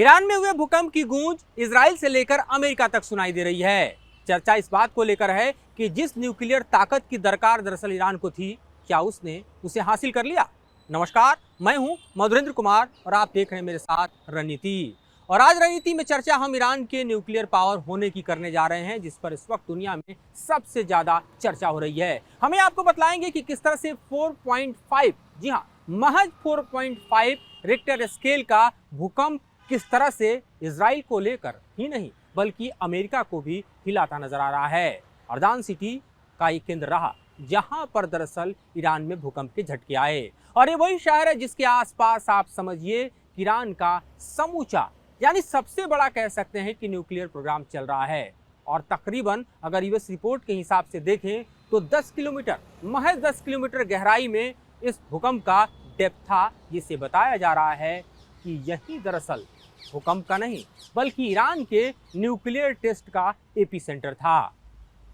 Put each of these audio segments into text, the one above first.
Iran में हुए भूकंप की गूंज इजराइल से लेकर अमेरिका तक सुनाई दे रही है। चर्चा इस बात को लेकर है कि जिस न्यूक्लियर ताकत की दरकार दरअसल ईरान को थी, क्या उसने उसे हासिल कर लिया। नमस्कार, मैं हूं मधुरेंद्र कुमार और आप देख रहे हैं मेरे साथ रणनीति। और आज रणनीति में चर्चा हम ईरान के न्यूक्लियर पावर होने की करने जा रहे हैं, जिस पर इस वक्त दुनिया में सबसे ज्यादा चर्चा हो रही है। हमें आपको बतलाएंगे कि किस तरह से 4.5, जी हाँ, महज 4.5 रिक्टर स्केल का भूकंप किस तरह से इजराइल को लेकर ही नहीं बल्कि अमेरिका को भी हिलाता नजर आ रहा है। अर्दान सिटी का एक केंद्र रहा जहां पर दरअसल ईरान में भूकंप के झटके आए, और ये वही शहर है जिसके आसपास आप समझिए ईरान का समूचा यानी सबसे बड़ा कह सकते हैं कि न्यूक्लियर प्रोग्राम चल रहा है। और तकरीबन अगर यूएस रिपोर्ट के हिसाब से देखें तो 10 किलोमीटर, महज 10 किलोमीटर गहराई में इस भूकंप का डेप्थ था, जिसे बताया जा रहा है कि यही दरअसल भूकंप का नहीं बल्कि ईरान के न्यूक्लियर टेस्ट का एपी सेंटर था।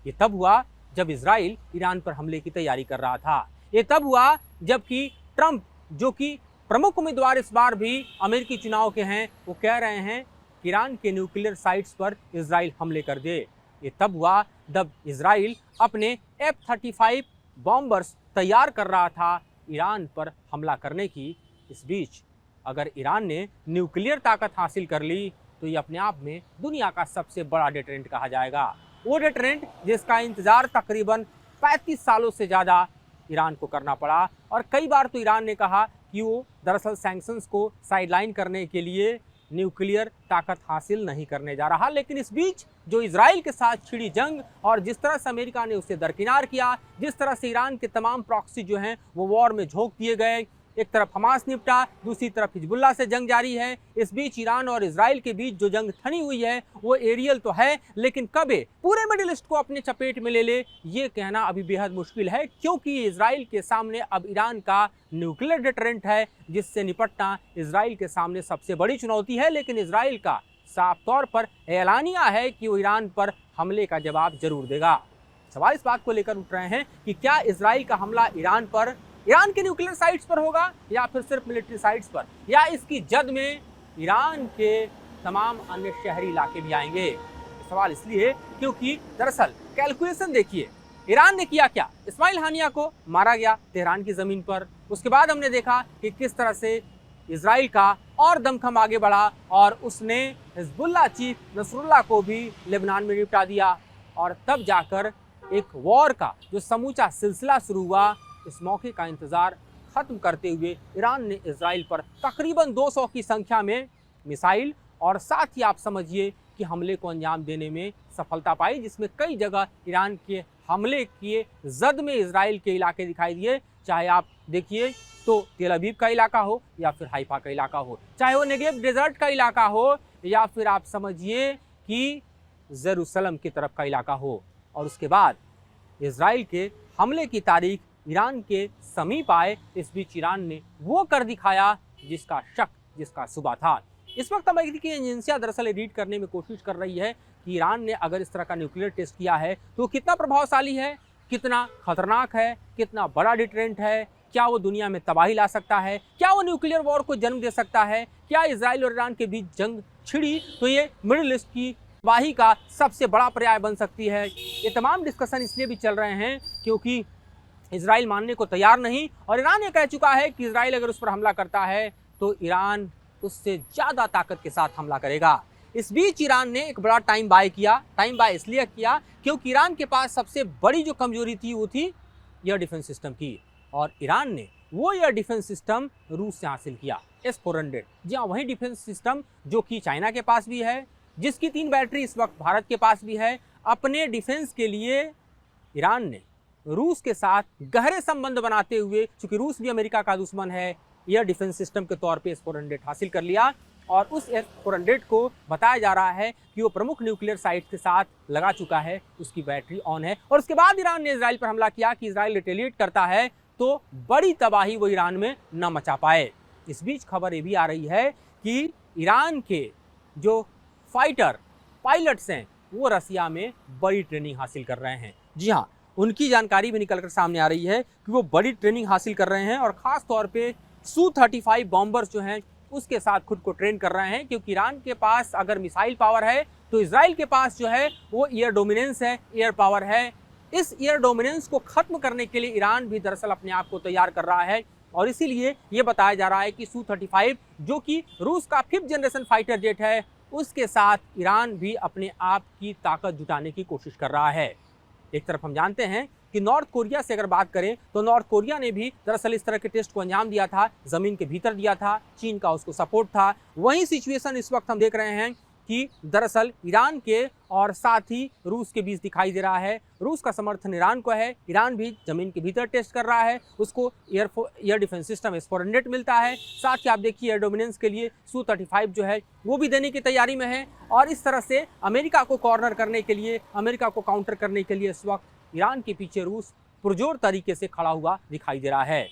ये तब हुआ जब इजराइल ईरान पर हमले की तैयारी कर रहा था। ये तब हुआ जबकि ट्रंप, जो कि प्रमुख उम्मीदवार इस बार भी अमेरिकी चुनाव के हैं, वो कह रहे हैं कि ईरान के न्यूक्लियर साइट्स पर इजराइल हमले कर दे। ये तब हुआ जब इजराइल अपने F-35 बॉम्बर्स तैयार कर रहा था ईरान पर हमला करने की। इस बीच अगर ईरान ने न्यूक्लियर ताकत हासिल कर ली तो ये अपने आप में दुनिया का सबसे बड़ा डेटरेंट कहा जाएगा। वो डेटरेंट जिसका इंतजार तकरीबन 35 सालों से ज़्यादा ईरान को करना पड़ा, और कई बार तो ईरान ने कहा कि वो दरअसल सैंक्शंस को साइडलाइन करने के लिए न्यूक्लियर ताकत हासिल नहीं करने जा रहा। लेकिन इस बीच जो इजराइल के साथ छिड़ी जंग और जिस तरह से अमेरिका ने उसे दरकिनार किया, जिस तरह से ईरान के तमाम प्रॉक्सी जो हैं वो वॉर में झोंक दिए गए, एक तरफ हमास निपटा, दूसरी तरफ हिजबुल्लाह से जंग जारी है। इस बीच ईरान और इजराइल के बीच जो जंग थनी हुई है वो एरियल तो है, लेकिन कबे पूरे मिडिल ईस्ट को अपने चपेट में ले ले ये कहना अभी बेहद मुश्किल है, क्योंकि इजराइल के सामने अब ईरान का न्यूक्लियर डेटरेंट है, जिससे निपटना इजराइल के सामने सबसे बड़ी चुनौती है। लेकिन इजराइल का साफ तौर पर ऐलानिया है कि वो ईरान पर हमले का जवाब जरूर देगा। सवाल इस बात को लेकर उठ रहे हैं कि क्या इजराइल का हमला ईरान के न्यूक्लियर साइट्स पर होगा या फिर सिर्फ मिलिट्री साइट्स पर, या इसकी जद में ईरान के तमाम अन्य शहरी इलाके भी आएंगे। सवाल इसलिए क्योंकि दरअसल कैलकुलेशन देखिए, ईरान ने किया क्या। इस्माइल हानिया को मारा गया तेहरान की जमीन पर। उसके बाद हमने देखा कि किस तरह से इजराइल का और दमखम आगे बढ़ा और उसने हिजबुल्लाह चीफ नसरुल्लाह को भी लेबनान में निपटा दिया, और तब जाकर एक वॉर का जो समूचा सिलसिला शुरू हुआ। इस मौके का इंतजार खत्म करते हुए ईरान ने इजराइल पर तकरीबन 200 की संख्या में मिसाइल और साथ ही आप समझिए कि हमले को अंजाम देने में सफलता पाई, जिसमें कई जगह ईरान के हमले किए जद में इजराइल के इलाके दिखाई दिए। चाहे आप देखिए तो तेल अवीव का इलाका हो या फिर हाइफा का इलाका हो, चाहे वो नेगेव डेजर्ट का इलाका हो या फिर आप समझिए कि जेरूसलम की तरफ का इलाका हो। और उसके बाद इजराइल के हमले की तारीख ईरान के समीप आए। इस बीच ईरान ने वो कर दिखाया जिसका शक, जिसका सुबह था। इस वक्त अमेरिकी एजेंसियां दरअसल रीड करने में कोशिश कर रही है कि ईरान ने अगर इस तरह का न्यूक्लियर टेस्ट किया है तो कितना प्रभावशाली है, कितना खतरनाक है, कितना बड़ा डिटरेंट है, क्या वो दुनिया में तबाही ला सकता है, क्या वो न्यूक्लियर वॉर को जन्म दे सकता है, क्या इजराइल और ईरान के बीच जंग छिड़ी तो ये मिडिल ईस्ट की तबाही का सबसे बड़ा पर्याय बन सकती है। ये तमाम डिस्कशन इसलिए भी चल रहे हैं क्योंकि इजराइल मानने को तैयार नहीं, और ईरान ये कह चुका है कि इजराइल अगर उस पर हमला करता है तो ईरान उससे ज़्यादा ताकत के साथ हमला करेगा। इस बीच ईरान ने एक बड़ा टाइम बाय किया। टाइम बाय इसलिए किया क्योंकि ईरान के पास सबसे बड़ी जो कमजोरी थी वो थी एयर डिफेंस सिस्टम की, और ईरान ने वो एयर डिफेंस सिस्टम रूस से हासिल किया, S-400। जी हाँ, वही डिफेंस सिस्टम जो कि चाइना के पास भी है, जिसकी 3 बैटरी इस वक्त भारत के पास भी है। अपने डिफेंस के लिए ईरान ने रूस के साथ गहरे संबंध बनाते हुए, चूंकि रूस भी अमेरिका का दुश्मन है, एयर डिफेंस सिस्टम के तौर पे S-400 हासिल कर लिया। और उस S-400 को बताया जा रहा है कि वो प्रमुख न्यूक्लियर साइट के साथ लगा चुका है, उसकी बैटरी ऑन है। और उसके बाद ईरान ने इजराइल पर हमला किया कि इजराइल रिटेलिएट करता है तो बड़ी तबाही वो ईरान में न मचा पाए। इस बीच खबर ये भी आ रही है कि ईरान के जो फाइटर पायलट्स हैं वो रसिया में बड़ी ट्रेनिंग हासिल कर रहे हैं। जी हाँ, उनकी जानकारी भी निकलकर सामने आ रही है कि वो बड़ी ट्रेनिंग हासिल कर रहे हैं, और ख़ास तौर पे Su-35 बॉम्बर्स जो हैं उसके साथ खुद को ट्रेन कर रहे हैं, क्योंकि ईरान के पास अगर मिसाइल पावर है तो इजराइल के पास जो है वो एयर डोमिनेंस है, एयर पावर है। इस एयर डोमिनेंस को खत्म करने के लिए ईरान भी दरअसल अपने आप को तैयार कर रहा है, और इसीलिए ये बताया जा रहा है कि Su-35 जो कि रूस का 5th जनरेशन फाइटर जेट है, उसके साथ ईरान भी अपने आप की ताकत जुटाने की कोशिश कर रहा है। एक तरफ हम जानते हैं कि नॉर्थ कोरिया से अगर बात करें तो नॉर्थ कोरिया ने भी दरअसल इस तरह के टेस्ट को अंजाम दिया था, जमीन के भीतर दिया था, चीन का उसको सपोर्ट था। वही सिचुएशन इस वक्त हम देख रहे हैं कि दरअसल ईरान के और साथ ही रूस के बीच दिखाई दे रहा है। रूस का समर्थन ईरान को है, ईरान भी जमीन के भीतर टेस्ट कर रहा है, उसको एयर डिफेंस सिस्टम S-400 मिलता है। साथ ही आप देखिए एयर डोमिनेंस के लिए Su-35 जो है वो भी देने की तैयारी में है, और इस तरह से अमेरिका को कॉर्नर करने के लिए, अमेरिका को काउंटर करने के लिए इस वक्त ईरान के पीछे रूस पुरजोर तरीके से खड़ा हुआ दिखाई दे रहा है।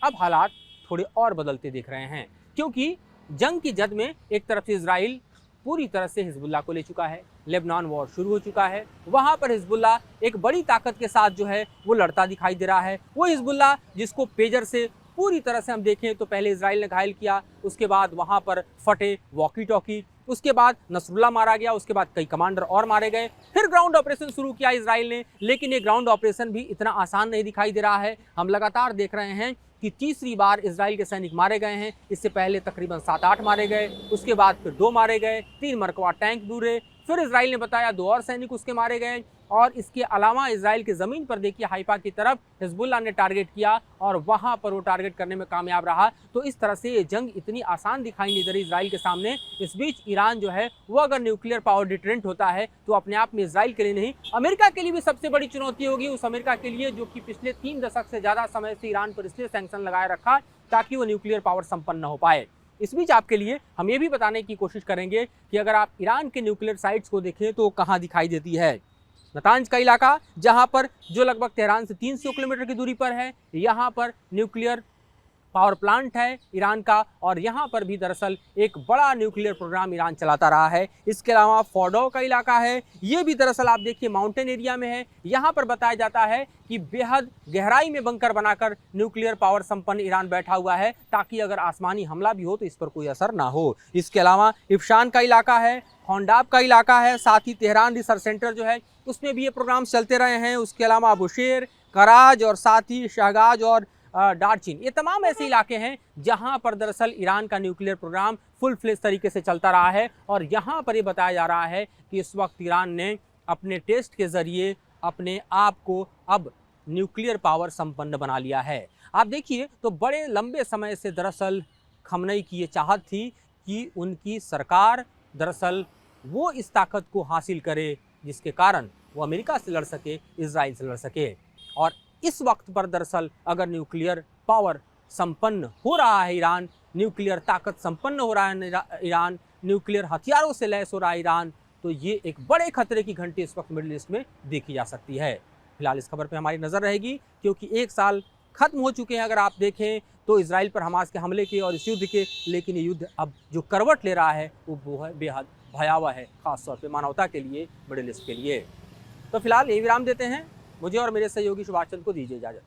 अब हालात थोड़े और बदलते दिख रहे हैं, क्योंकि जंग की जद में एक तरफ से इजराइल पूरी तरह से हिजबुल्लाह को ले चुका है, लेबनान वॉर शुरू हो चुका है, वहां पर हिजबुल्लाह एक बड़ी ताकत के साथ जो है वो लड़ता दिखाई दे रहा है। वो हिजबुल्लाह जिसको पेजर से पूरी तरह से हम देखें तो पहले इजराइल ने घायल किया, उसके बाद वहां पर फटे वॉकी टॉकी, उसके बाद नसरुल्लाह मारा गया, उसके बाद कई कमांडर और मारे गए, फिर ग्राउंड ऑपरेशन शुरू किया इजराइल ने। लेकिन ये ग्राउंड ऑपरेशन भी इतना आसान नहीं दिखाई दे रहा है। हम लगातार देख रहे हैं कि तीसरी बार इजराइल के सैनिक मारे गए हैं। इससे पहले तकरीबन 7-8 मारे गए, उसके बाद फिर 2 मारे गए, 3 मरकवा टैंक दूरे, फिर इजराइल ने बताया 2 और सैनिक उसके मारे गए। और इसके अलावा इजराइल की ज़मीन पर देखिए हाइफा की तरफ हिजबुल्लाह ने टारगेट किया और वहां पर वो टारगेट करने में कामयाब रहा। तो इस तरह से ये जंग इतनी आसान दिखाई नहीं दे रही इजराइल के सामने। इस बीच ईरान जो है वो अगर न्यूक्लियर पावर डिटरेंट होता है तो अपने आप में इजराइल के लिए नहीं, अमेरिका के लिए भी सबसे बड़ी चुनौती होगी। उस अमेरिका के लिए जो कि पिछले 3 दशक से ज़्यादा समय से ईरान पर इसलिए सैंक्शन लगाए रखा ताकि वो न्यूक्लियर पावर संपन्न न हो पाए। इस बीच आपके लिए हम ये भी बताने की कोशिश करेंगे कि अगर आप ईरान के न्यूक्लियर साइट्स को देखें तो कहाँ दिखाई देती है। नतांज का इलाका, जहां पर जो लगभग तेहरान से 300 किलोमीटर की दूरी पर है, यहाँ पर न्यूक्लियर पावर प्लांट है ईरान का, और यहाँ पर भी दरअसल एक बड़ा न्यूक्लियर प्रोग्राम ईरान चलाता रहा है। इसके अलावा फोर्डो का इलाका है, ये भी दरअसल आप देखिए माउंटेन एरिया में है। यहाँ पर बताया जाता है कि बेहद गहराई में बंकर बनाकर न्यूक्लियर पावर संपन्न ईरान बैठा हुआ है, ताकि अगर आसमानी हमला भी हो तो इस पर कोई असर ना हो। इसके अलावा इफ्शान का इलाका है, होंडाब का इलाका है, साथ ही तेहरान रिसर्च सेंटर जो है उसमें भी ये प्रोग्राम चलते रहे हैं। उसके अलावा बुशेर, कराज और साथ ही शहगाज और डारचिन, ये तमाम ऐसे इलाके हैं जहां पर दरअसल ईरान का न्यूक्लियर प्रोग्राम फुल फ्लेज तरीके से चलता रहा है। और यहाँ पर ये बताया जा रहा है कि इस वक्त ईरान ने अपने टेस्ट के ज़रिए अपने आप को अब न्यूक्लियर पावर संपन्न बना लिया है। आप देखिए तो बड़े लंबे समय से दरअसल खमनई की ये चाहत थी कि उनकी सरकार दरअसल वो इस ताकत को हासिल करे जिसके कारण वो अमेरिका से लड़ सके, इजराइल से लड़ सके। और इस वक्त पर दरअसल अगर न्यूक्लियर पावर संपन्न हो रहा है ईरान, न्यूक्लियर ताकत संपन्न हो रहा है ईरान, न्यूक्लियर हथियारों से लैस हो रहा है ईरान, तो ये एक बड़े खतरे की घंटी इस वक्त मिडिल ईस्ट में देखी जा सकती है। फिलहाल इस खबर पे हमारी नज़र रहेगी, क्योंकि 1 साल खत्म हो चुके हैं अगर आप देखें तो इजराइल पर हमास के हमले के और इस युद्ध के। लेकिन ये युद्ध अब जो करवट ले रहा है वो बेहद भयावह है, खासतौर पे मानवता के लिए, मिडिल ईस्ट के लिए। तो फिलहाल ये विराम देते हैं। मुझे और मेरे सहयोगी सुभाष चंद्र को दीजिए इजाज़त।